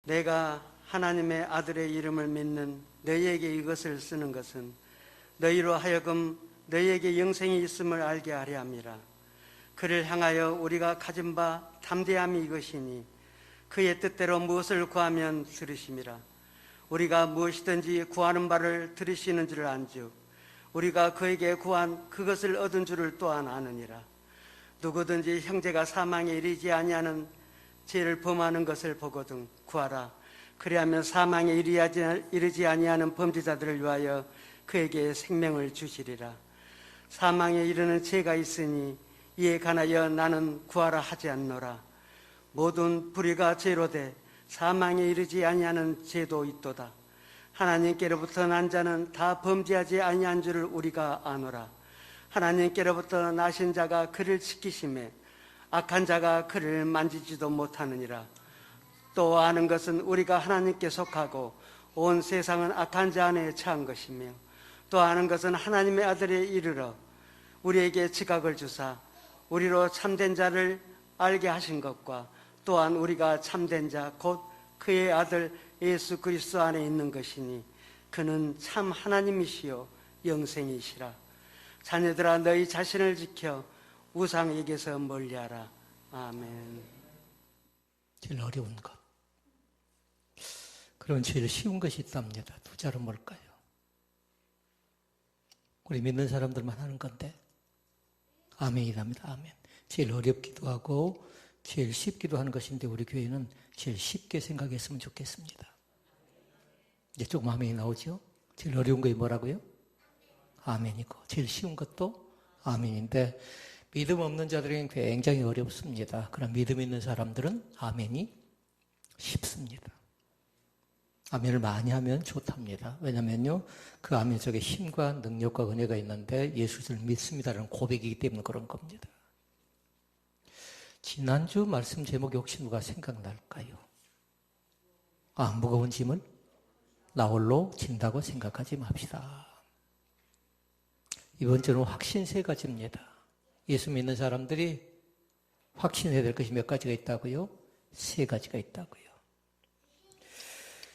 내가 하나님의 아들의 이름을 믿는 너희에게 이것을 쓰는 것은 너희로 하여금 너희에게 영생이 있음을 알게 하려 함이라. 그를 향하여 우리가 가진 바 담대함이 이것이니 그의 뜻대로 무엇을 구하면 들으심이라. 우리가 무엇이든지 구하는 바를 들으시는 줄을 안즉 우리가 그에게 구한 그것을 얻은 줄을 또한 아느니라. 누구든지 형제가 사망에 이르지 아니하는 죄를 범하는 것을 보거든 구하라. 그리하면 사망에 이르지 아니하는 범죄자들을 위하여 그에게 생명을 주시리라. 사망에 이르는 죄가 있으니 이에 관하여 나는 구하라 하지 않노라. 모든 불의가 죄로 돼 사망에 이르지 아니하는 죄도 있도다. 하나님께로부터 난 자는 다 범죄하지 아니한 줄을 우리가 아노라. 하나님께로부터 나신 자가 그를 지키심에 악한 자가 그를 만지지도 못하느니라. 또 아는 것은 우리가 하나님께 속하고 온 세상은 악한 자 안에 처한 것이며 또 아는 것은 하나님의 아들에 이르러 우리에게 지각을 주사 우리로 참된 자를 알게 하신 것과 또한 우리가 참된 자 곧 그의 아들 예수 그리스도 안에 있는 것이니 그는 참 하나님이시요 영생이시라. 자녀들아 너희 자신을 지켜 우상에게서 멀리하라. 아멘. 제일 어려운 것. 그런 제일 쉬운 것이 있답니다. 두 자로 뭘까요? 우리 믿는 사람들만 하는 건데 아멘이랍니다. 아멘. 제일 어렵기도 하고 제일 쉽기도 하는 것인데 우리 교회는 제일 쉽게 생각했으면 좋겠습니다. 이제 조금 아멘이 나오죠? 제일 어려운 것이 뭐라고요? 아멘이고 제일 쉬운 것도 아멘인데 믿음 없는 자들에게는 굉장히 어렵습니다. 그러나 믿음 있는 사람들은 아멘이 쉽습니다. 아멘을 많이 하면 좋답니다. 왜냐면요, 그 아멘 속에 힘과 능력과 은혜가 있는데 예수를 믿습니다라는 고백이기 때문에 그런 겁니다. 지난주 말씀 제목이 혹시 누가 생각날까요? 무거운 짐을 나 홀로 진다고 생각하지 맙시다. 이번 주는 확신 3가지입니다. 예수 믿는 사람들이 확신해야 될 것이 몇 가지가 있다고요? 3가지가 있다고요.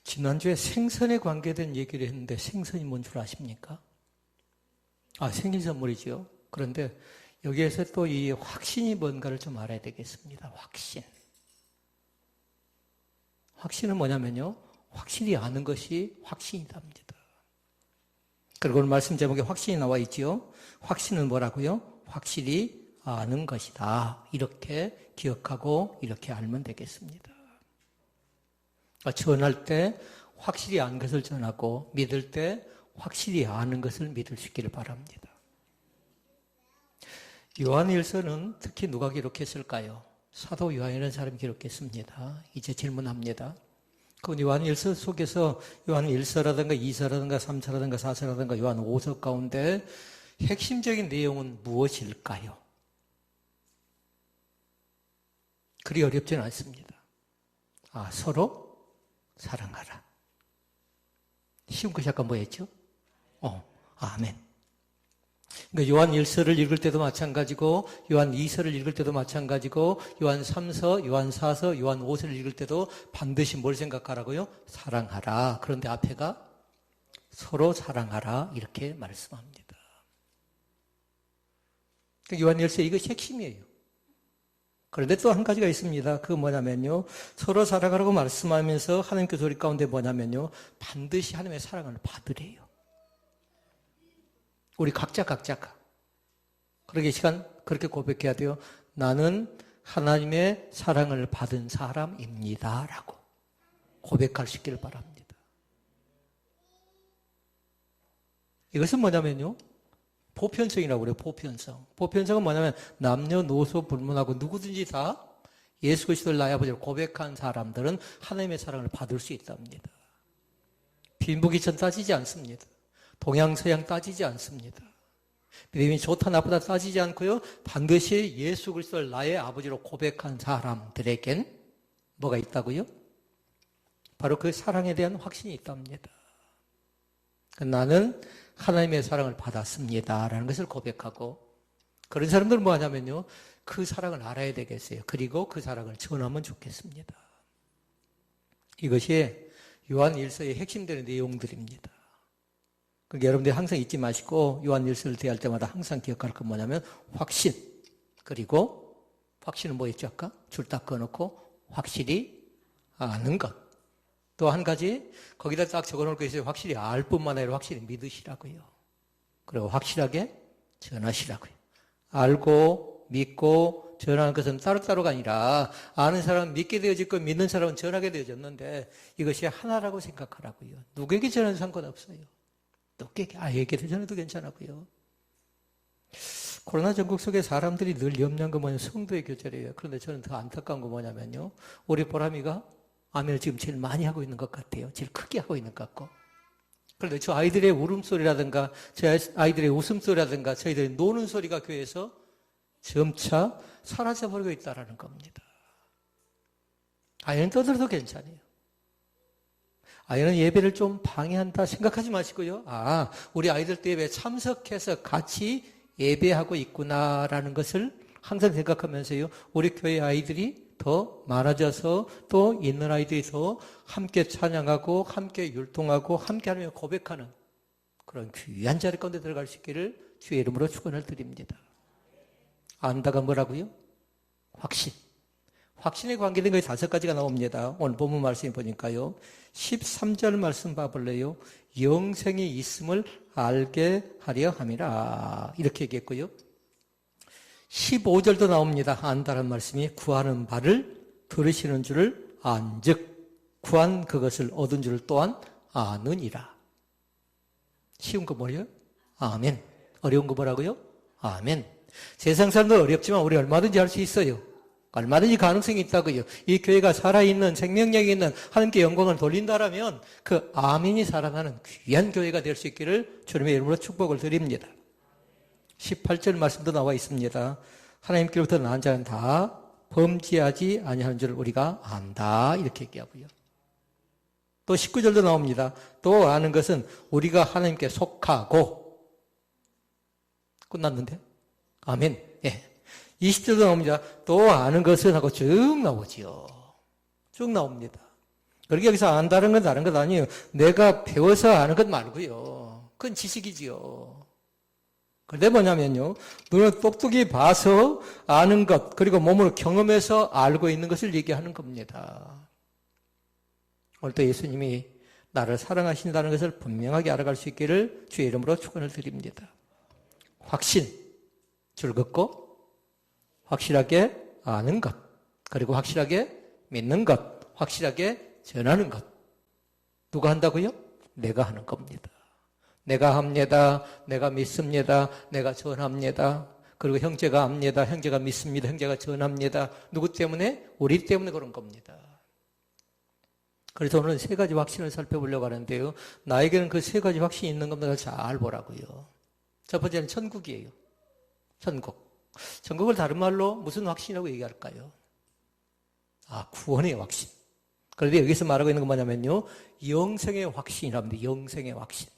지난주에 생선에 관계된 얘기를 했는데 생선이 뭔 줄 아십니까? 생일 선물이죠. 그런데 여기에서 또 이 확신이 뭔가를 좀 알아야 되겠습니다. 확신. 확신은 뭐냐면요. 확실히 아는 것이 확신이답니다. 그리고 오늘 말씀 제목에 확신이 나와 있죠. 확신은 뭐라고요? 확실히 아는 것이다. 이렇게 기억하고 이렇게 알면 되겠습니다. 전할 때 확실히 아는 것을 전하고 믿을 때 확실히 아는 것을 믿을 수 있기를 바랍니다. 요한일서는 특히 누가 기록했을까요? 사도 요한이라는 사람이 기록했습니다. 이제 질문합니다. 그 요한일서 속에서 요한일서라든가 2서라든가 3서라든가 4서라든가 요한 5서 가운데 핵심적인 내용은 무엇일까요? 그리 어렵지는 않습니다. 서로 사랑하라. 쉬운 것이 아까 뭐였죠? 아멘. 그러니까 요한 1서를 읽을 때도 마찬가지고 요한 2서를 읽을 때도 마찬가지고 요한 3서, 요한 4서, 요한 5서를 읽을 때도 반드시 뭘 생각하라고요? 사랑하라. 그런데 앞에가 서로 사랑하라 이렇게 말씀합니다. 요한 1서 이것이 핵심이에요. 그런데 또 한 가지가 있습니다. 그거 뭐냐면요. 서로 사랑하라고 말씀하면서 하나님께 소리 가운데 뭐냐면요. 반드시 하나님의 사랑을 받으래요. 우리 각자가. 그러기 시간 그렇게 고백해야 돼요. 나는 하나님의 사랑을 받은 사람입니다. 라고 고백할 수 있기를 바랍니다. 이것은 뭐냐면요. 보편성이라고 그래요. 보편성. 보편성은 뭐냐면 남녀노소 불문하고 누구든지 다 예수 그리스도를 나의 아버지로 고백한 사람들은 하나님의 사랑을 받을 수 있답니다. 빈부귀천 따지지 않습니다. 동양 서양 따지지 않습니다. 믿음이 좋다 나쁘다 따지지 않고요. 반드시 예수 그리스도를 나의 아버지로 고백한 사람들에겐 뭐가 있다고요? 바로 그 사랑에 대한 확신이 있답니다. 나는 하나님의 사랑을 받았습니다. 라는 것을 고백하고 그런 사람들은 뭐 하냐면요. 그 사랑을 알아야 되겠어요. 그리고 그 사랑을 전하면 좋겠습니다. 이것이 요한일서의 핵심되는 내용들입니다. 그러니까 여러분들이 항상 잊지 마시고 요한일서를 대할 때마다 항상 기억할 건 뭐냐면 확신, 그리고 확신은 뭐였죠 아까? 줄 딱 그어놓고 확실히 아는 것. 또 한 가지 거기다 딱 적어놓을 거 있어요. 확실히 알 뿐만 아니라 확실히 믿으시라고요. 그리고 확실하게 전하시라고요. 알고 믿고 전하는 것은 따로따로가 아니라 아는 사람은 믿게 되어졌고 믿는 사람은 전하게 되어졌는데 이것이 하나라고 생각하라고요. 누구에게 전하는 상관없어요. 누구에게 아이에게 전해도 괜찮았고요. 코로나 전국 속에 사람들이 늘 염려한 건 뭐냐면 성도의 교제래요. 그런데 저는 더 안타까운 건 뭐냐면요. 우리 보람이가 아멘을 지금 제일 많이 하고 있는 것 같아요. 제일 크게 하고 있는 것 같고. 그런데 저 아이들의 울음소리라든가 저 아이들의 웃음소리라든가 저희들의 노는 소리가 교회에서 점차 사라져버리고 있다는 겁니다. 아이는 떠들어도 괜찮아요. 아이는 예배를 좀 방해한다 생각하지 마시고요. 우리 아이들 또 예배에 참석해서 같이 예배하고 있구나라는 것을 항상 생각하면서요. 우리 교회 아이들이 더 많아져서 또 있는 아이들이 더 함께 찬양하고 함께 율동하고 함께 하며 고백하는 그런 귀한 자리 가운데 들어갈 수 있기를 주의 이름으로 축원을 드립니다. 안다가 뭐라고요? 확신. 확신에 관계된 것이 5가지가 나옵니다. 오늘 본문 말씀을 보니까요. 13절 말씀 봐볼래요? 영생이 있음을 알게 하려 함이라. 이렇게 얘기했고요. 15절도 나옵니다. 안다는 말씀이 구하는 바를 들으시는 줄을 안즉 구한 그것을 얻은 줄을 또한 아느니라. 쉬운 거 뭐예요? 아멘. 어려운 거 뭐라고요? 아멘. 세상 사람들 어렵지만 우리 얼마든지 할 수 있어요. 얼마든지 가능성이 있다고요. 이 교회가 살아있는 생명력이 있는 하나님께 영광을 돌린다라면 그 아멘이 살아나는 귀한 교회가 될 수 있기를 주님의 이름으로 축복을 드립니다. 18절 말씀도 나와 있습니다. 하나님께로부터 난 자는 다 범죄하지 아니하는 줄 우리가 안다. 이렇게 얘기하고요. 또 19절도 나옵니다. 또 아는 것은 우리가 하나님께 속하고 끝났는데? 아멘. 예. 20절도 나옵니다. 또 아는 것은 하고 쭉 나오지요. 쭉 나옵니다. 그러게 여기서 안다는 건 다른 것 아니에요. 내가 배워서 아는 것 말고요. 그건 지식이지요. 그런데 뭐냐면요. 눈을 똑똑히 봐서 아는 것, 그리고 몸으로 경험해서 알고 있는 것을 얘기하는 겁니다. 오늘 또 예수님이 나를 사랑하신다는 것을 분명하게 알아갈 수 있기를 주의 이름으로 축원을 드립니다. 확신, 즐겁고 확실하게 아는 것, 그리고 확실하게 믿는 것, 확실하게 전하는 것. 누가 한다고요? 내가 하는 겁니다. 내가 합니다. 내가 믿습니다. 내가 전합니다. 그리고 형제가 합니다. 형제가 믿습니다. 형제가 전합니다. 누구 때문에? 우리 때문에 그런 겁니다. 그래서 오늘 3가지 확신을 살펴보려고 하는데요. 나에게는 그 3가지 확신이 있는 겁니다. 잘 보라고요. 첫 번째는 천국이에요. 천국. 천국을 다른 말로 무슨 확신이라고 얘기할까요? 구원의 확신. 그런데 여기서 말하고 있는 건 뭐냐면요. 영생의 확신이랍니다. 영생의 확신.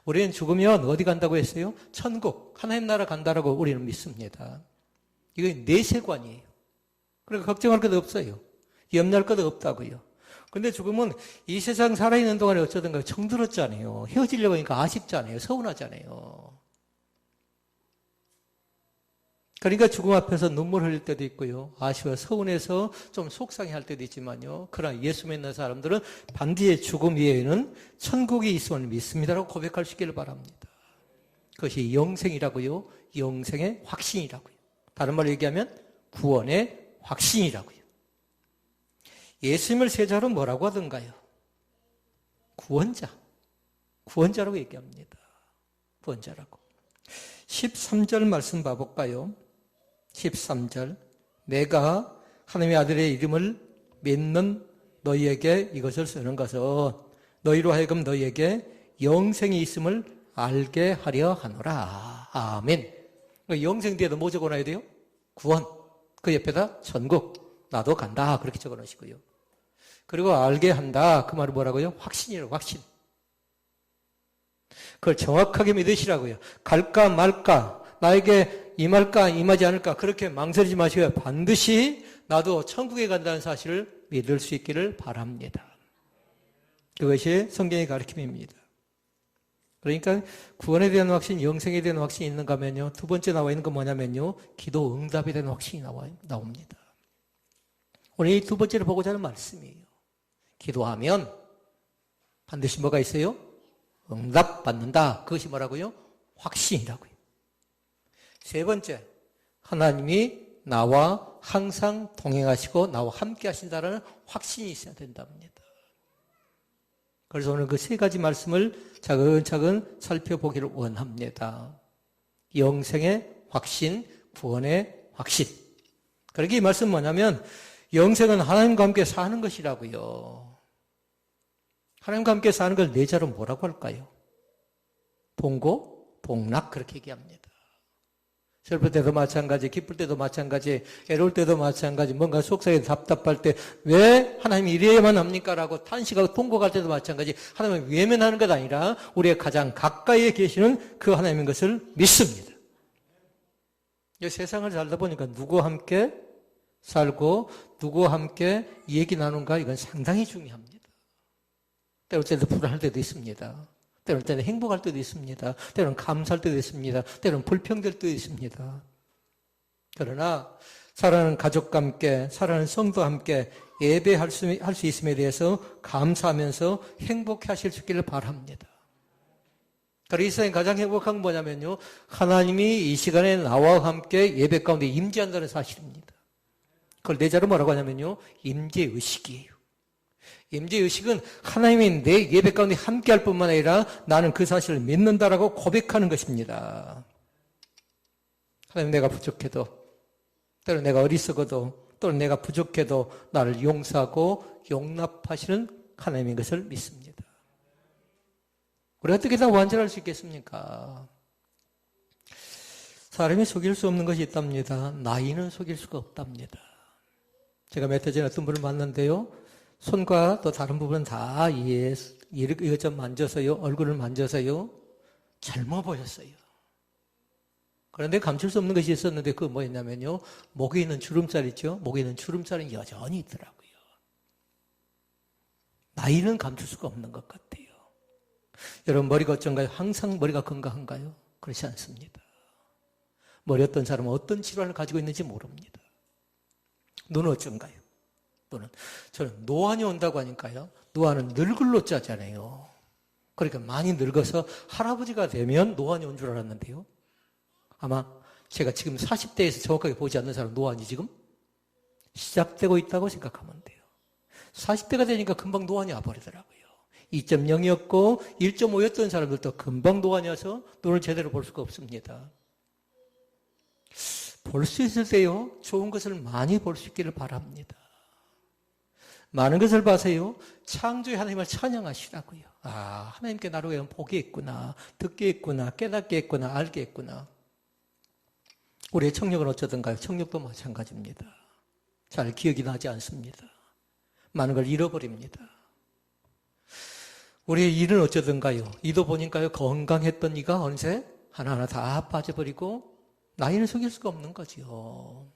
우리는 죽으면 어디 간다고 했어요? 천국, 하나님 나라 간다라고 우리는 믿습니다. 이건 내세관이에요. 그러니까 걱정할 것도 없어요. 염려할 것도 없다고요. 근데 죽으면 이 세상 살아있는 동안에 어쩌든가 정들었잖아요. 헤어지려고 하니까 아쉽잖아요. 서운하잖아요. 그러니까 죽음 앞에서 눈물 흘릴 때도 있고요. 아쉬워 서운해서 좀 속상해할 때도 있지만요. 그러나 예수 믿는 사람들은 반드시 죽음 이외에는 천국이 있음을 믿습니다라고 고백할 수 있기를 바랍니다. 그것이 영생이라고요. 영생의 확신이라고요. 다른 말로 얘기하면 구원의 확신이라고요. 예수님을 세자로 뭐라고 하던가요? 구원자. 구원자라고 얘기합니다. 구원자라고. 13절 말씀 봐볼까요? 13절. 내가 하나님의 아들의 이름을 믿는 너희에게 이것을 쓰는 것은 너희로 하여금 너희에게 영생이 있음을 알게 하려 하노라. 아멘. 영생 뒤에도 뭐 적어놔야 돼요? 구원. 그 옆에다 천국. 나도 간다. 그렇게 적어놓으시고요. 그리고 알게 한다. 그 말은 뭐라고요? 확신이라고, 확신. 그걸 정확하게 믿으시라고요. 갈까 말까. 나에게 임할까 임하지 않을까 그렇게 망설이지 마시고요. 반드시 나도 천국에 간다는 사실을 믿을 수 있기를 바랍니다. 그것이 성경의 가르침입니다. 그러니까 구원에 대한 확신, 영생에 대한 확신이 있는가 하면요. 두 번째 나와 있는 건 뭐냐면요. 기도 응답에 대한 확신이 나옵니다. 오늘 이 두 번째를 보고자 하는 말씀이에요. 기도하면 반드시 뭐가 있어요? 응답 받는다. 그것이 뭐라고요? 확신이라고요. 세 번째, 하나님이 나와 항상 동행하시고 나와 함께 하신다는 확신이 있어야 된답니다. 그래서 오늘 그 세 가지 말씀을 차근차근 살펴보기를 원합니다. 영생의 확신, 구원의 확신. 그러게 이 말씀은 뭐냐면 영생은 하나님과 함께 사는 것이라고요. 하나님과 함께 사는 걸 내자로 뭐라고 할까요? 봉고, 복락 그렇게 얘기합니다. 슬플 때도 마찬가지, 기쁠 때도 마찬가지, 애로울 때도 마찬가지, 뭔가 속상해 답답할 때 왜 하나님이 이래야만 합니까? 라고 탄식하고 통곡할 때도 마찬가지, 하나님을 외면하는 것 아니라 우리의 가장 가까이에 계시는 그 하나님인 것을 믿습니다. 이 세상을 살다 보니까 누구와 함께 살고 누구와 함께 얘기 나누는가 이건 상당히 중요합니다. 때로 불안할 때도 있습니다. 때로는 행복할 때도 있습니다. 때로는 감사할 때도 있습니다. 때로는 불평될 때도 있습니다. 그러나 사랑하는 가족과 함께, 사랑하는 성도와 함께 예배할 수 있음에 대해서 감사하면서 행복해 하실 수 있기를 바랍니다. 그래서 이 세상에 가장 행복한 건 뭐냐면요. 하나님이 이 시간에 나와 함께 예배 가운데 임재한다는 사실입니다. 그걸 내자로 뭐라고 하냐면요. 임재의식이에요. 임재의식은 하나님이 내 예배 가운데 함께할 뿐만 아니라 나는 그 사실을 믿는다라고 고백하는 것입니다. 하나님 내가 부족해도 때로는 내가 어리석어도 또는 내가 부족해도 나를 용서하고 용납하시는 하나님인 것을 믿습니다. 우리가 어떻게 다 완전할 수 있겠습니까? 사람이 속일 수 없는 것이 있답니다. 나이는 속일 수가 없답니다. 제가 몇 해 전에 어떤 분을 만났는데요. 손과 또 다른 부분은 다 이것저것 만져서요. 얼굴을 만져서요. 젊어 보였어요. 그런데 감출 수 없는 것이 있었는데 그거 뭐였냐면요. 목에 있는 주름살 있죠. 목에 있는 주름살은 여전히 있더라고요. 나이는 감출 수가 없는 것 같아요. 여러분 머리가 어쩐가요? 항상 머리가 건강한가요? 그렇지 않습니다. 머리 어떤 사람은 어떤 질환을 가지고 있는지 모릅니다. 눈은 어쩐가요? 저는 노안이 온다고 하니까요. 노안은 늙을 노자잖아요. 그러니까 많이 늙어서 할아버지가 되면 노안이 온 줄 알았는데요. 아마 제가 지금 40대에서 정확하게 보지 않는 사람 노안이 지금 시작되고 있다고 생각하면 돼요. 40대가 되니까 금방 노안이 와버리더라고요. 2.0이었고 1.5였던 사람들도 금방 노안이 와서 눈을 제대로 볼 수가 없습니다. 볼 수 있을 때요. 좋은 것을 많이 볼 수 있기를 바랍니다. 많은 것을 봐서요. 창조의 하나님을 찬양하시라고요. 아, 하나님께 나로 하여금 보게 했구나. 듣게 했구나. 깨닫게 했구나. 알게 했구나. 우리의 청력은 어쩌던가요? 청력도 마찬가지입니다. 잘 기억이 나지 않습니다. 많은 걸 잃어버립니다. 우리의 일은 어쩌던가요? 이도 보니까요. 건강했던 이가 어느새 하나하나 다 빠져버리고 나이는 속일 수가 없는 거지요.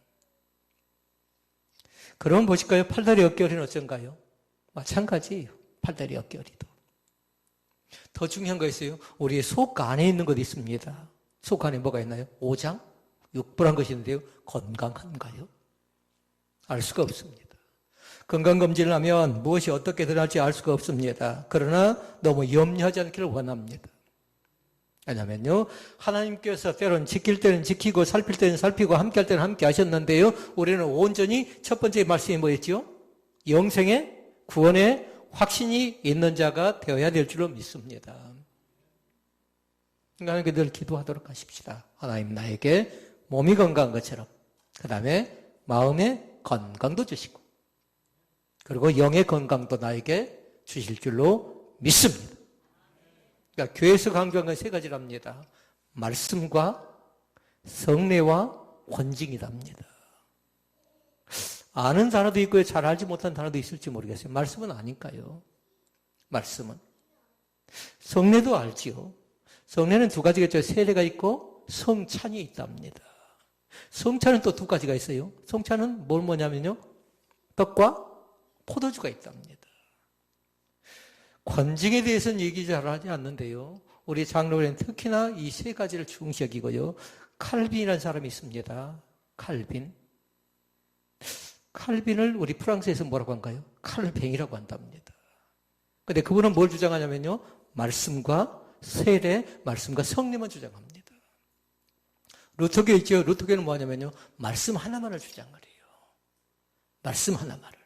그럼 보실까요? 팔다리 어깨어리는 어쩐가요? 마찬가지예요. 팔다리 어깨어리도. 더 중요한 거 있어요. 우리의 속 안에 있는 것 있습니다. 속 안에 뭐가 있나요? 오장? 육부란 것이 있는데요. 건강한가요? 알 수가 없습니다. 건강검진을 하면 무엇이 어떻게 드러날지 알 수가 없습니다. 그러나 너무 염려하지 않기를 원합니다. 왜냐면요. 하나님께서 때로는 지킬 때는 지키고 살필 때는 살피고 함께할 때는 함께 하셨는데요. 우리는 온전히 첫 번째 말씀이 뭐였죠? 영생의 구원의 확신이 있는 자가 되어야 될 줄로 믿습니다. 하나님께 늘 기도하도록 하십시다. 하나님 나에게 몸이 건강한 것처럼 그 다음에 마음의 건강도 주시고 그리고 영의 건강도 나에게 주실 줄로 믿습니다. 그러니까 교회에서 강조한 건 세 가지랍니다. 말씀과 성례와 권징이랍니다. 아는 단어도 있고요. 잘 알지 못한 단어도 있을지 모르겠어요. 말씀은 아니까요. 말씀은. 성례도 알지요. 성례는 두 가지겠죠. 세례가 있고 성찬이 있답니다. 성찬은 또 두 가지가 있어요. 성찬은 뭐냐면요. 떡과 포도주가 있답니다. 권징에 대해서는 얘기 잘 하지 않는데요. 우리 장로들은 특히나 이 세 가지를 중시 여기고요. 칼빈이라는 사람이 있습니다. 칼빈. 칼빈을 우리 프랑스에서 뭐라고 한가요? 칼뱅이라고 한답니다. 근데 그분은 뭘 주장하냐면요. 말씀과 세례, 말씀과 성령만 주장합니다. 루터교 있죠? 루터교는 뭐냐면요. 말씀 하나만을 주장을 해요. 말씀 하나만을.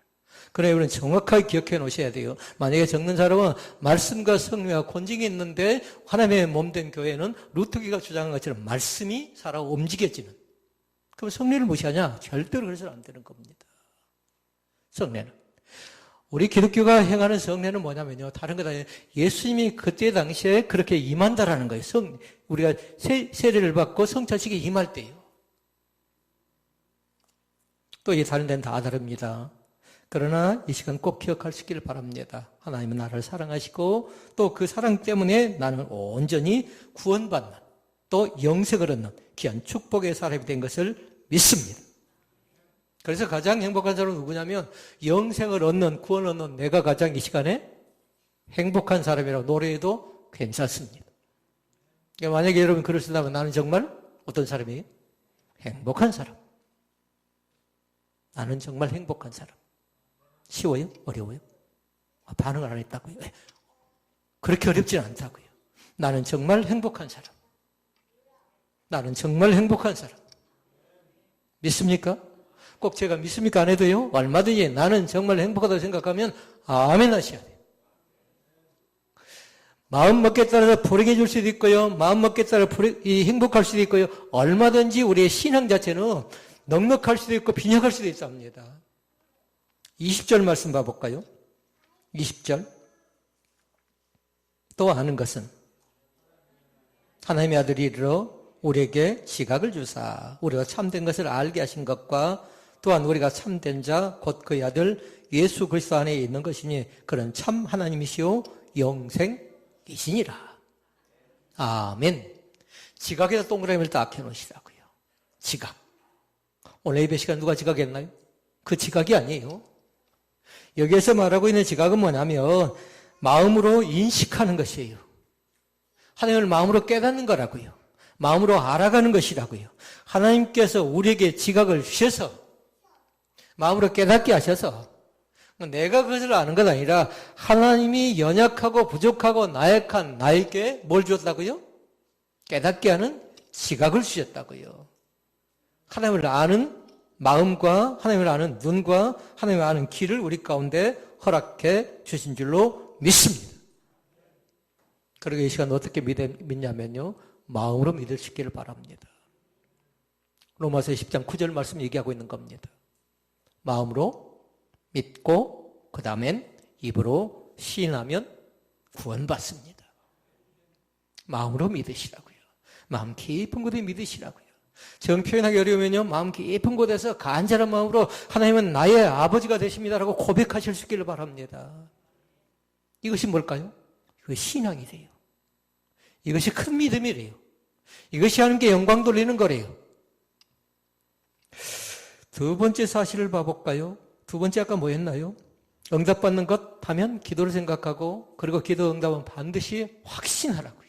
그래, 우리는 정확하게 기억해 놓으셔야 돼요. 만약에 적는 사람은 말씀과 성령과 권징이 있는데 하나님의 몸된 교회는 루터교가 주장한 것처럼 말씀이 살아 움직여지는. 그럼 성례를 무시하냐? 절대로 그래서는 안 되는 겁니다. 성례는. 우리 기독교가 행하는 성례는 뭐냐면요. 다른 것 아니에요. 예수님이 그때 당시에 그렇게 임한다라는 거예요. 우리가 세례를 받고 성찬식에 임할 때요. 또 이 다른 데는 다 다릅니다. 그러나 이 시간 꼭 기억할 수 있기를 바랍니다. 하나님은 나를 사랑하시고 또 그 사랑 때문에 나는 온전히 구원받는 또 영생을 얻는 귀한 축복의 사람이 된 것을 믿습니다. 그래서 가장 행복한 사람은 누구냐면 영생을 얻는 구원을 얻는 내가 가장 이 시간에 행복한 사람이라고 노래해도 괜찮습니다. 그러니까 만약에 여러분 글을 쓴다면 나는 정말 어떤 사람이에요? 행복한 사람. 나는 정말 행복한 사람. 쉬워요? 어려워요? 반응을 안 했다고요? 그렇게 어렵지는 않다고요. 나는 정말 행복한 사람. 나는 정말 행복한 사람. 믿습니까? 꼭 제가 믿습니까? 안 해도요. 얼마든지 나는 정말 행복하다고 생각하면 아멘 하셔야 돼요. 마음먹기에 따라서 불행해질 수도 있고요. 마음먹기에 따라 행복할 수도 있고요. 얼마든지 우리의 신앙 자체는 넉넉할 수도 있고 빈약할 수도 있답니다. 20절 말씀 봐볼까요? 20절. 또 아는 것은 하나님의 아들이 이르러 우리에게 지각을 주사 우리가 참된 것을 알게 하신 것과 또한 우리가 참된 자 곧 그의 아들 예수 그리스도 안에 있는 것이니 그는 참 하나님이시오 영생이시니라. 아멘. 지각에다 동그라미를 딱 해놓으시라고요. 지각. 오늘 예배 시간 누가 지각했나요? 그 지각이 아니에요. 여기에서 말하고 있는 지각은 뭐냐면 마음으로 인식하는 것이에요. 하나님을 마음으로 깨닫는 거라고요. 마음으로 알아가는 것이라고요. 하나님께서 우리에게 지각을 주셔서 마음으로 깨닫게 하셔서 내가 그것을 아는 것 아니라 하나님이 연약하고 부족하고 나약한 나에게 뭘 주었다고요? 깨닫게 하는 지각을 주셨다고요. 하나님을 아는 마음과 하나님을 아는 눈과 하나님을 아는 길을 우리 가운데 허락해 주신 줄로 믿습니다. 그러게 이 시간 어떻게 믿냐면요. 마음으로 믿을 수 있기를 바랍니다. 로마서 10장 9절 말씀 얘기하고 있는 겁니다. 마음으로 믿고 그 다음엔 입으로 시인하면 구원받습니다. 마음으로 믿으시라고요. 마음 깊은 곳에 믿으시라고요. 정 표현하기 어려우면요. 마음 깊은 곳에서 간절한 마음으로 하나님은 나의 아버지가 되십니다라고 고백하실 수 있기를 바랍니다. 이것이 뭘까요? 이것이 신앙이래요. 이것이 큰 믿음이래요. 이것이 하나님께 영광 돌리는 거래요. 두 번째 사실을 봐볼까요? 두 번째 아까 뭐였나요? 응답받는 것 하면 기도를 생각하고 그리고 기도 응답은 반드시 확신하라고요.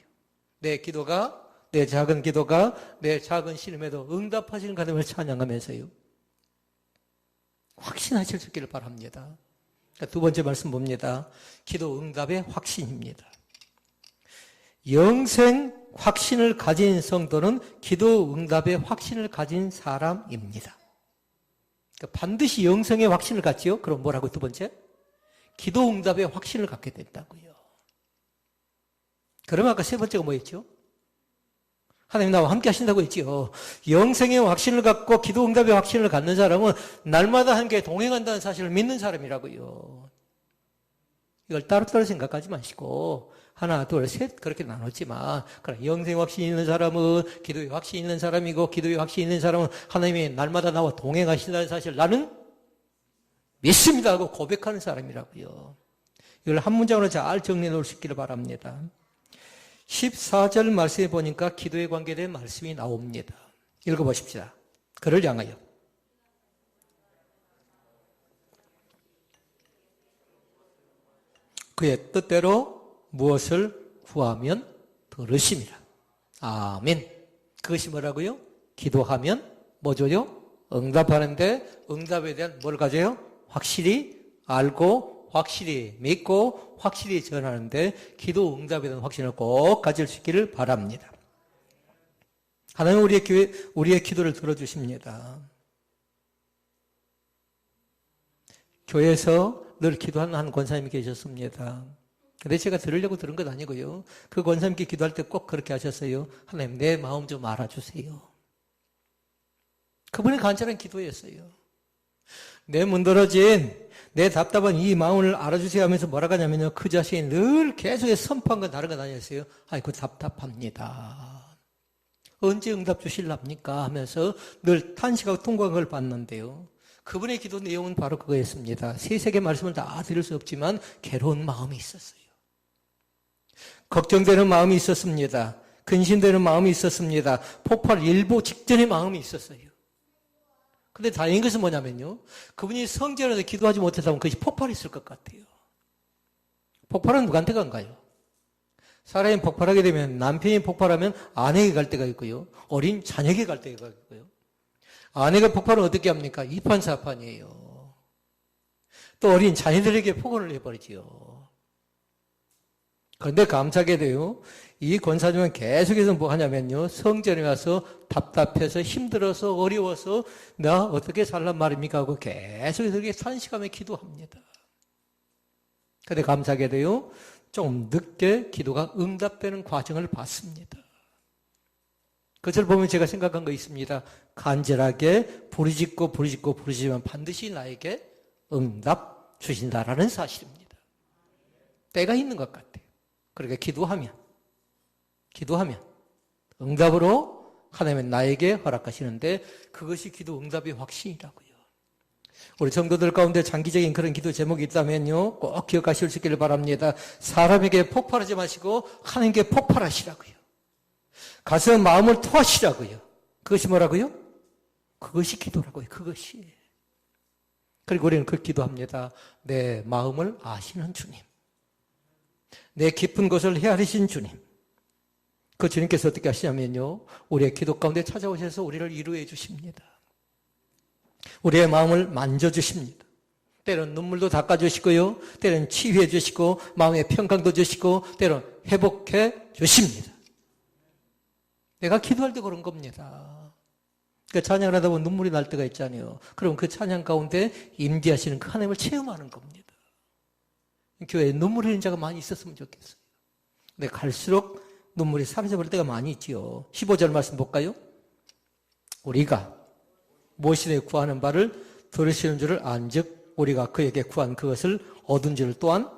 내 기도가 내 작은 기도가 내 작은 신음에도 응답하시는 하나님을 찬양하면서요. 확신하실 수 있기를 바랍니다. 두 번째 말씀 봅니다. 기도 응답의 확신입니다. 영생 확신을 가진 성도는 기도 응답의 확신을 가진 사람입니다. 반드시 영생의 확신을 갖지요. 그럼 뭐라고 두 번째? 기도 응답의 확신을 갖게 된다고요. 그러면 아까 세 번째가 뭐였죠? 하나님 나와 함께 하신다고 했지요. 영생의 확신을 갖고 기도 응답의 확신을 갖는 사람은 날마다 함께 동행한다는 사실을 믿는 사람이라고요. 이걸 따로따로 생각하지 마시고 하나, 둘, 셋 그렇게 나눴지만 영생 확신 있는 사람은 기도의 확신 있는 사람이고 기도의 확신 있는 사람은 하나님이 날마다 나와 동행하신다는 사실 나는 믿습니다 하고 고백하는 사람이라고요. 이걸 한 문장으로 잘 정리해 놓을 수 있기를 바랍니다. 14절 말씀에 보니까 기도에 관계된 말씀이 나옵니다. 읽어보십시다. 그를 향하여 그의 뜻대로 무엇을 구하면 들으심이라. 아멘. 그것이 뭐라고요? 기도하면 뭐 줘요? 응답하는데 응답에 대한 뭘 가져요? 확실히 알고 확실히 믿고 확실히 전하는데 기도 응답에 대한 확신을 꼭 가질 수 있기를 바랍니다. 하나님 우리의 기도를 들어주십니다. 교회에서 늘 기도하는 한 권사님이 계셨습니다. 근데 제가 들으려고 들은 건 아니고요. 그 권사님께 기도할 때 꼭 그렇게 하셨어요. 하나님 내 마음 좀 알아주세요. 그분의 간절한 기도였어요. 내 문드러진 내 답답한 이 마음을 알아주세요 하면서 뭐라고 하냐면요. 그 자신이 늘 계속해서 선포한 건 다른 건 아니었어요. 아이고 답답합니다. 언제 응답 주실랍니까? 하면서 늘 탄식하고 통곡한 걸 봤는데요. 그분의 기도 내용은 바로 그거였습니다. 세세계 말씀을 다 드릴 수 없지만 괴로운 마음이 있었어요. 걱정되는 마음이 있었습니다. 근심되는 마음이 있었습니다. 폭발 일보 직전의 마음이 있었어요. 근데 다행인 것은 뭐냐면요. 그분이 성전에서 기도하지 못했다면 그것이 폭발했을 것 같아요. 폭발은 누구한테 간가요? 사람이 폭발하게 되면 남편이 폭발하면 아내에게 갈 때가 있고요. 어린 자녀에게 갈 때가 있고요. 아내가 폭발을 어떻게 합니까? 이판사판이에요. 또 어린 자녀들에게 폭언을 해버리지요. 그런데 감사하게도요. 이 권사님은 계속해서 뭐 하냐면요. 성전에 와서 답답해서 힘들어서 어려워서 나 어떻게 살란 말입니까? 하고 계속해서 이렇게 산식하며 기도합니다. 그런데 감사하게도요. 좀 늦게 기도가 응답되는 과정을 봤습니다. 그것을 보면 제가 생각한 거 있습니다. 간절하게 부르짖지만 반드시 나에게 응답 주신다라는 사실입니다. 때가 있는 것 같아요. 그러니까 기도하면 응답으로 하나님은 나에게 허락하시는데 그것이 기도 응답의 확신이라고요. 우리 성도들 가운데 장기적인 그런 기도 제목이 있다면요. 꼭 기억하실 수 있기를 바랍니다. 사람에게 폭발하지 마시고 하나님께 폭발하시라고요. 가서 마음을 토하시라고요. 그것이 뭐라고요? 그것이 기도라고요. 그것이. 그리고 우리는 그 기도합니다. 내 마음을 아시는 주님. 내 깊은 곳을 헤아리신 주님. 그 주님께서 어떻게 하시냐면요. 우리의 기도 가운데 찾아오셔서 우리를 위로해 주십니다. 우리의 마음을 만져주십니다. 때로는 눈물도 닦아주시고요. 때로는 치유해 주시고 마음의 평강도 주시고 때로는 회복해 주십니다. 내가 기도할 때 그런 겁니다. 그 찬양을 하다 보면 눈물이 날 때가 있잖아요. 그럼 그 찬양 가운데 임재하시는 그 하나님을 체험하는 겁니다. 교회에 눈물 흘리는 자가 많이 있었으면 좋겠어요. 근데 갈수록 눈물이 사라져버릴 때가 많이 있지요. 15절 말씀 볼까요? 우리가 무엇이든지 구하는 바를 들으시는 줄을 안즉 우리가 그에게 구한 그것을 얻은 줄을 또한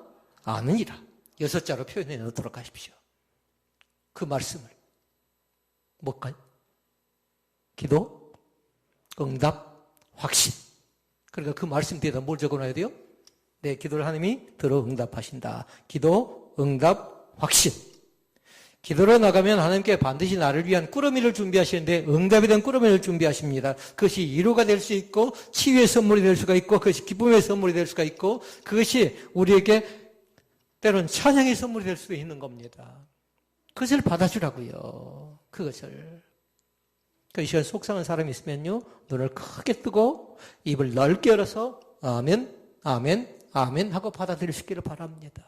아느니라. 6자로 표현해 놓도록 하십시오. 그 말씀을 뭘까요? 기도, 응답, 확신. 그러니까 그 말씀 뒤에다 뭘 적어놔야 돼요? 내 기도를 하나님이 들어 응답하신다. 기도, 응답, 확신. 기도로 나가면 하나님께 반드시 나를 위한 꾸러미를 준비하시는데 응답에 대한 꾸러미를 준비하십니다. 그것이 위로가 될 수 있고 치유의 선물이 될 수가 있고 그것이 기쁨의 선물이 될 수가 있고 그것이 우리에게 때로는 찬양의 선물이 될 수도 있는 겁니다. 그것을 받아주라고요. 그것을. 이 시간 속상한 사람이 있으면요. 눈을 크게 뜨고 입을 넓게 열어서 아멘, 아멘, 아멘 하고 받아들일 수 있기를 바랍니다.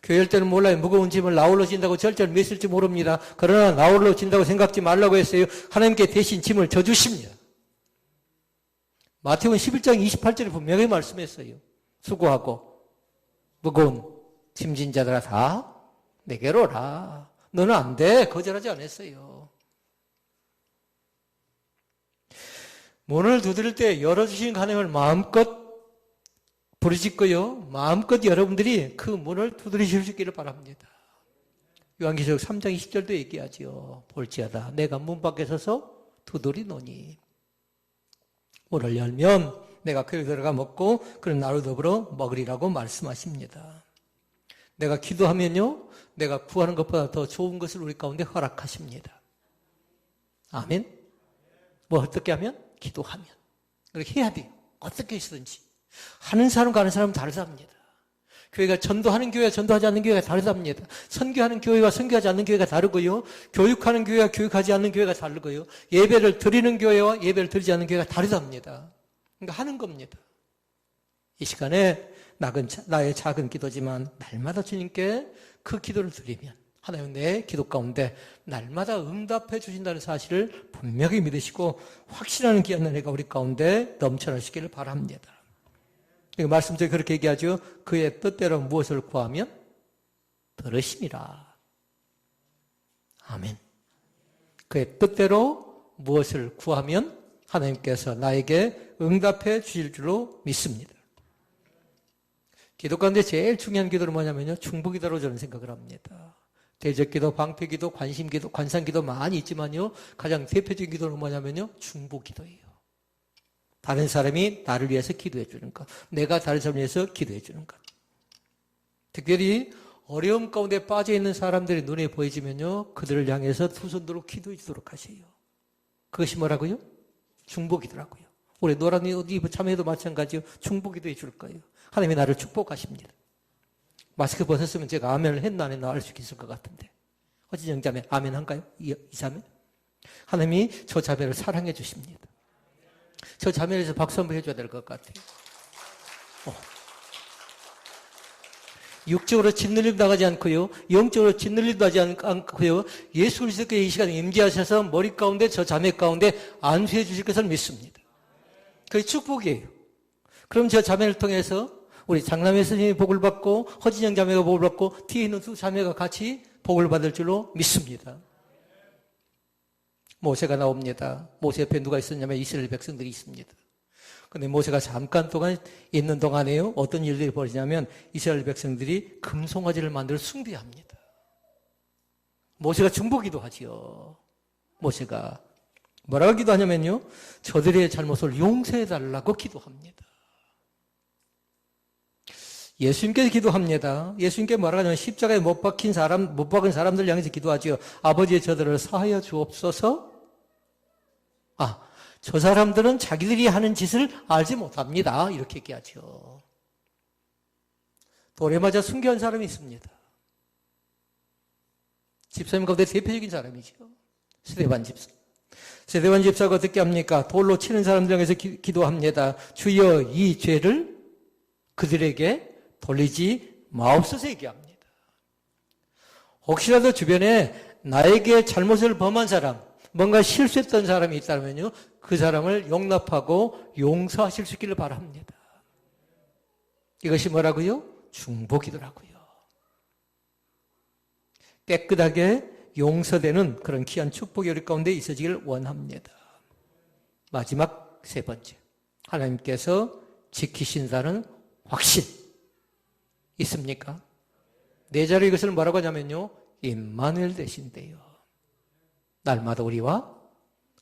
교회일 때는 몰라요. 무거운 짐을 나홀로 진다고 절대로 메실지 모릅니다. 그러나 나홀로 진다고 생각지 말라고 했어요. 하나님께 대신 짐을 져주십니다. 마태복음 11장 28절에 분명히 말씀했어요. 수고하고 무거운 짐진 자들아 다 내게로 오라. 너는 안 돼. 거절하지 않았어요. 문을 두드릴 때 열어주신 하나님을 마음껏 부르짖고요. 마음껏 여러분들이 그 문을 두드리실 수 있기를 바랍니다. 요한계시록 3장 20절도 얘기하지요. 볼지어다 내가 문 밖에 서서 두드리노니 문을 열면 내가 그에 들어가 먹고 그는 나로 더불어 먹으리라고 말씀하십니다. 내가 기도하면요. 내가 구하는 것보다 더 좋은 것을 우리 가운데 허락하십니다. 아멘. 뭐 어떻게 하면? 기도하면. 그렇게 해야 돼요. 어떻게 해서든지. 하는 사람과 하는 사람은 다르답니다. 교회가 전도하는 교회와 전도하지 않는 교회가 다르답니다. 선교하는 교회와 선교하지 않는 교회가 다르고요. 교육하는 교회와 교육하지 않는 교회가 다르고요. 예배를 드리는 교회와 예배를 드리지 않는 교회가 다르답니다. 그러니까 하는 겁니다. 이 시간에 나의 작은 기도지만 날마다 주님께 그 기도를 드리면 하나님 내 기도 가운데 날마다 응답해 주신다는 사실을 분명히 믿으시고 확신하는 귀한 은혜가 우리 가운데 넘쳐나시기를 바랍니다. 말씀 중에 그렇게 얘기하죠. 그의 뜻대로 무엇을 구하면 들으심이라. 아멘. 그의 뜻대로 무엇을 구하면 하나님께서 나에게 응답해 주실 줄로 믿습니다. 기도 가운데 제일 중요한 기도는 뭐냐면요. 중보기도로 저는 생각을 합니다. 대적기도, 방패기도, 관심기도, 관상기도 많이 있지만요. 가장 대표적인 기도는 뭐냐면요. 중보기도예요. 다른 사람이 나를 위해서 기도해 주는 것. 내가 다른 사람을 위해서 기도해 주는 것. 특별히 어려움 가운데 빠져 있는 사람들이 눈에 보이지면요. 그들을 향해서 두 손 들어 기도해 주도록 하세요. 그것이 뭐라고요? 중보기도라고요. 우리 노란 옷 입은 참여도 마찬가지요. 중보기도해 줄 거예요. 하나님이 나를 축복하십니다. 마스크 벗었으면 제가 아멘을 했나 안 했나 알 수 있을 것 같은데. 허진영 자매 아멘 한가요? 이 자매? 하나님이 저 자매를 사랑해 주십니다. 저 자매에 대해서 박수 한번 해줘야 될 것 같아요. 육적으로 짓눌림 당하지 않고요. 영적으로 짓눌림도 하지 않고요. 예수 그리스도께서 이 시간에 임재하셔서 머리 가운데 저 자매 가운데 안수해 주실 것을 믿습니다. 그게 축복이에요. 그럼 저 자매를 통해서 우리 장남의 스님이 복을 받고 허진영 자매가 복을 받고 뒤에 있는 두 자매가 같이 복을 받을 줄로 믿습니다. 모세가 나옵니다. 모세 옆에 누가 있었냐면 이스라엘 백성들이 있습니다. 그런데 모세가 잠깐 동안 있는 동안에요. 어떤 일들이 벌어지냐면 이스라엘 백성들이 금송아지를 만들어 숭배합니다. 모세가 중보기도 하지요. 모세가 뭐라고 기도하냐면요. 저들의 잘못을 용서해달라고 기도합니다. 예수님께서 기도합니다. 예수님께 뭐라고 하냐면 십자가에 못 박힌 사람들 향해서 기도하지요. 아버지의 저들을 사하여 주옵소서. 저 사람들은 자기들이 하는 짓을 알지 못합니다. 이렇게 얘기하죠. 돌에 맞아 순교한 사람이 있습니다. 집사님 가운데 대표적인 사람이죠. 스데반 집사. 스데반 집사가 어떻게 합니까? 돌로 치는 사람들 향해서 기도합니다. 주여 이 죄를 그들에게 돌리지 마옵소서 얘기합니다. 혹시라도 주변에 나에게 잘못을 범한 사람, 뭔가 실수했던 사람이 있다면요, 그 사람을 용납하고 용서하실 수 있기를 바랍니다. 이것이 뭐라고요? 중보기도라고요. 깨끗하게 용서되는 그런 귀한 축복이 우리 가운데 있어지기를 원합니다. 마지막 세 번째, 하나님께서 지키신다는 확신 있습니까? 네 자리 이것을 뭐라고 하냐면요, 임마누엘 되신대요. 날마다 우리와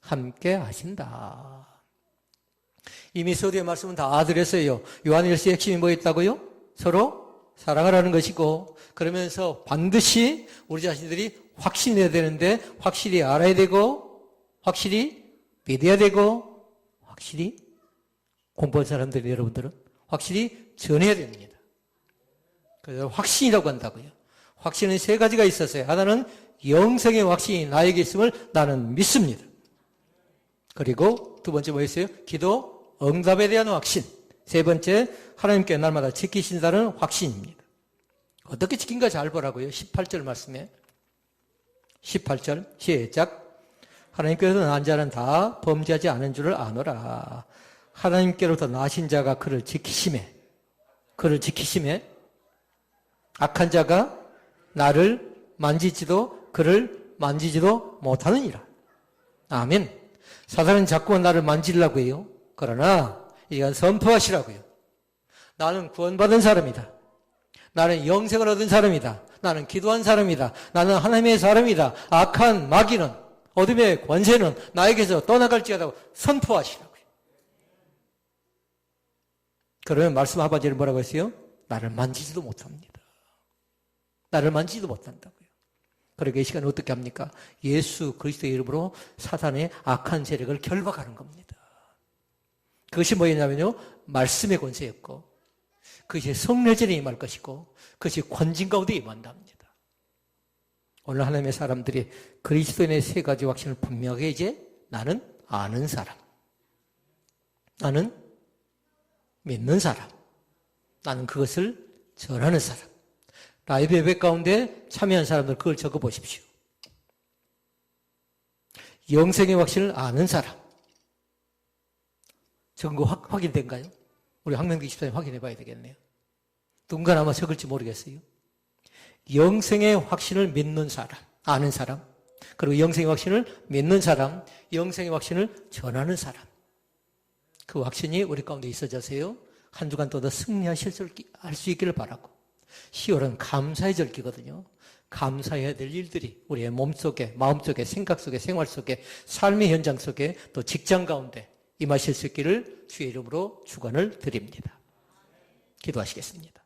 함께 하신다. 이미 서두의 말씀은 다 드렸어요. 요한일서의 핵심이 뭐 있다고요? 서로 사랑을 하는 것이고, 그러면서 반드시 우리 자신들이 확신해야 되는데 확실히 알아야 되고, 확실히 믿어야 되고, 확실히 공부한 사람들이 여러분들은 확실히 전해야 됩니다. 그래서 확신이라고 한다고요. 확신은 세 가지가 있었어요. 하나는 영생의 확신이 나에게 있음을 나는 믿습니다. 그리고 두 번째 뭐였어요? 기도 응답에 대한 확신. 세 번째, 하나님께 날마다 지키신다는 확신입니다. 어떻게 지킨가 잘 보라고요. 18절 말씀에. 18절 시작. 하나님께서 난 자는 다 범죄하지 않은 줄을 아노라. 하나님께로부터 나신 자가 그를 지키심에 악한 자가 나를 만지지도 그를 만지지도 못하느니라. 아멘. 사단은 자꾸만 나를 만지려고 해요. 그러나 이건 선포하시라고요. 나는 구원받은 사람이다. 나는 영생을 얻은 사람이다. 나는 기도한 사람이다. 나는 하나님의 사람이다. 악한 마귀는, 어둠의 권세는 나에게서 떠나갈지어다 선포하시라고요. 그러면 말씀 하반절에 뭐라고 했어요? 나를 만지지도 못합니다. 나를 만지지도 못한다고요. 그러게 이 시간에 어떻게 합니까? 예수 그리스도의 이름으로 사탄의 악한 세력을 결박하는 겁니다. 그것이 뭐였냐면요, 말씀의 권세였고, 그것이 성례전에 임할 것이고, 그것이 권징 가운데 임한답니다. 오늘 하나님의 사람들이 그리스도인의 세 가지 확신을 분명하게 이제 나는 아는 사람, 나는 믿는 사람, 나는 그것을 전하는 사람. 라이브 예배 가운데 참여한 사람들 그걸 적어보십시오. 영생의 확신을 아는 사람. 적은 거 확인된가요? 우리 황명기 집사님 확인해 봐야 되겠네요. 누군가 아마 적을지 모르겠어요. 영생의 확신을 믿는 사람, 아는 사람, 그리고 영생의 확신을 믿는 사람, 영생의 확신을 전하는 사람. 그 확신이 우리 가운데 있어져서요, 한 주간 또 더 승리하실 수 있기를 바라고. 10월은 감사의 절기거든요. 감사해야 될 일들이 우리의 몸속에, 마음속에, 생각 속에, 생활 속에, 삶의 현장 속에, 또 직장 가운데 임하실 수 있기를 주의 이름으로 축원을 드립니다. 기도하시겠습니다.